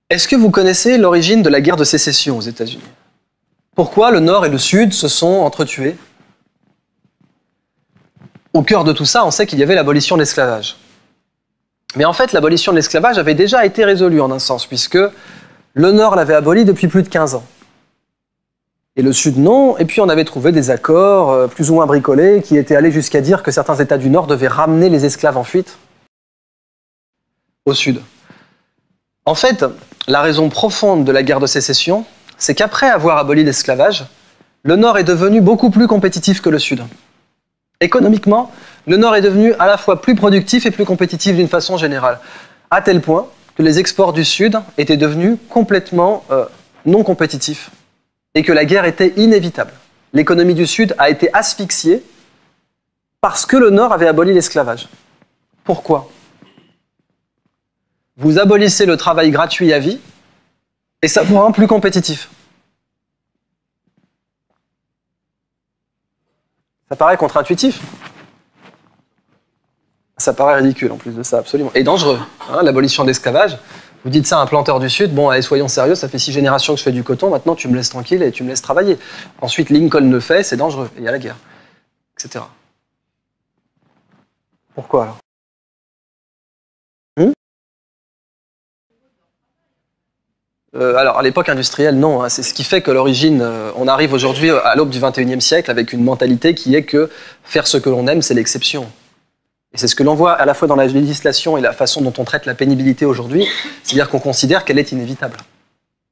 Est-ce que vous connaissez l'origine de la guerre de sécession aux États-Unis? Pourquoi le Nord et le Sud se sont entretués? Au cœur de tout ça, on sait qu'il y avait l'abolition de l'esclavage. Mais en fait, l'abolition de l'esclavage avait déjà été résolue en un sens, puisque le Nord l'avait aboli depuis plus de 15 ans. Et le Sud non, et puis on avait trouvé des accords plus ou moins bricolés qui étaient allés jusqu'à dire que certains États du Nord devaient ramener les esclaves en fuite au Sud. En fait, la raison profonde de la guerre de sécession, c'est qu'après avoir aboli l'esclavage, le Nord est devenu beaucoup plus compétitif que le Sud. Économiquement, le Nord est devenu à la fois plus productif et plus compétitif d'une façon générale, à tel point que les exports du Sud étaient devenus complètement non compétitifs et que la guerre était inévitable. L'économie du Sud a été asphyxiée parce que le Nord avait aboli l'esclavage. Pourquoi ? Vous abolissez le travail gratuit à vie et ça vous rend plus compétitif. Ça paraît contre-intuitif. Ça paraît ridicule en plus de ça, absolument. Et dangereux, hein, l'abolition de l'esclavage. Vous dites ça à un planteur du Sud, bon allez soyons sérieux, ça fait 6 générations que je fais du coton, maintenant tu me laisses tranquille et tu me laisses travailler. Ensuite Lincoln le fait, c'est dangereux, et il y a la guerre, etc. Pourquoi alors ? Alors, à l'époque industrielle, non. Hein. C'est ce qui fait que l'origine, on arrive aujourd'hui à l'aube du XXIe siècle avec une mentalité qui est que faire ce que l'on aime, c'est l'exception. Et c'est ce que l'on voit à la fois dans la législation et la façon dont on traite la pénibilité aujourd'hui, c'est-à-dire qu'on considère qu'elle est inévitable.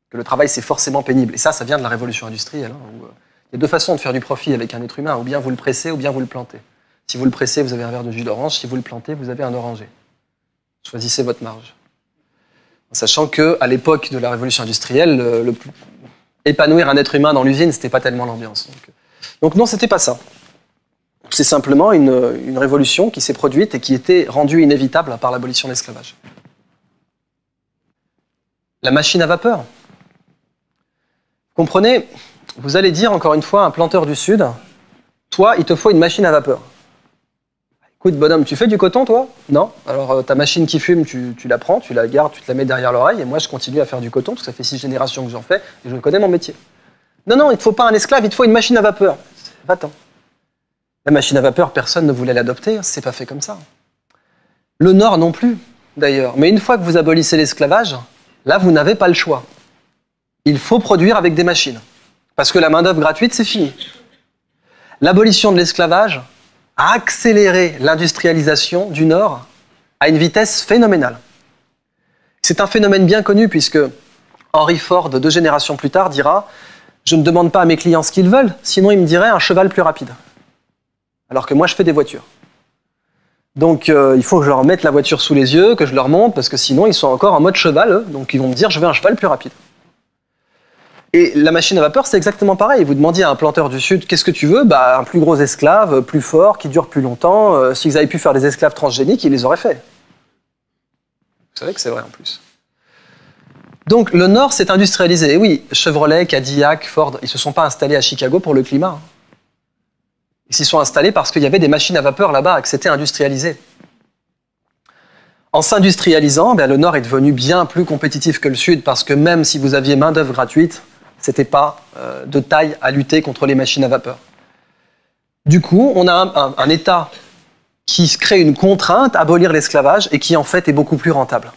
Que le travail, c'est forcément pénible. Et ça vient de la révolution industrielle. Hein, où, il y a deux façons de faire du profit avec un être humain. Ou bien vous le pressez, ou bien vous le plantez. Si vous le pressez, vous avez un verre de jus d'orange. Si vous le plantez, vous avez un oranger. Choisissez votre marge. Sachant qu'à l'époque de la révolution industrielle, épanouir un être humain dans l'usine, c'était pas tellement l'ambiance. Donc non, c'était pas ça. C'est simplement une révolution qui s'est produite et qui était rendue inévitable par l'abolition de l'esclavage. La machine à vapeur. Comprenez, vous allez dire encore une fois à un planteur du Sud, toi, il te faut une machine à vapeur. Écoute, bonhomme, tu fais du coton, toi? Non. Alors, ta machine qui fume, tu la prends, tu la gardes, tu te la mets derrière l'oreille, et moi, je continue à faire du coton, parce que ça fait 6 générations que j'en fais, et je connais mon métier. Non, non, il ne te faut pas un esclave, il te faut une machine à vapeur. Va-t'en. La machine à vapeur, personne ne voulait l'adopter, c'est pas fait comme ça. Le Nord non plus, d'ailleurs. Mais une fois que vous abolissez l'esclavage, là, vous n'avez pas le choix. Il faut produire avec des machines. Parce que la main-d'œuvre gratuite, c'est fini. L'abolition de l'esclavage a accéléré l'industrialisation du Nord à une vitesse phénoménale. C'est un phénomène bien connu puisque Henry Ford, 2 générations plus tard, dira « Je ne demande pas à mes clients ce qu'ils veulent, sinon ils me diraient un cheval plus rapide. » Alors que moi, je fais des voitures. Donc il faut que je leur mette la voiture sous les yeux, que je leur montre, parce que sinon ils sont encore en mode cheval, eux, donc ils vont me dire « Je veux un cheval plus rapide. » Et la machine à vapeur, c'est exactement pareil. Vous demandiez à un planteur du Sud, qu'est-ce que tu veux? Un plus gros esclave, plus fort, qui dure plus longtemps. S'ils avaient pu faire des esclaves transgéniques, ils les auraient fait. Vous savez que c'est vrai en plus. Donc le Nord s'est industrialisé. Et oui, Chevrolet, Cadillac, Ford, ils ne se sont pas installés à Chicago pour le climat. Ils s'y sont installés parce qu'il y avait des machines à vapeur là-bas, que c'était industrialisé. En s'industrialisant, le Nord est devenu bien plus compétitif que le Sud parce que même si vous aviez main-d'œuvre gratuite, c'était pas de taille à lutter contre les machines à vapeur. Du coup, on a un État qui crée une contrainte à abolir l'esclavage et qui en fait est beaucoup plus rentable.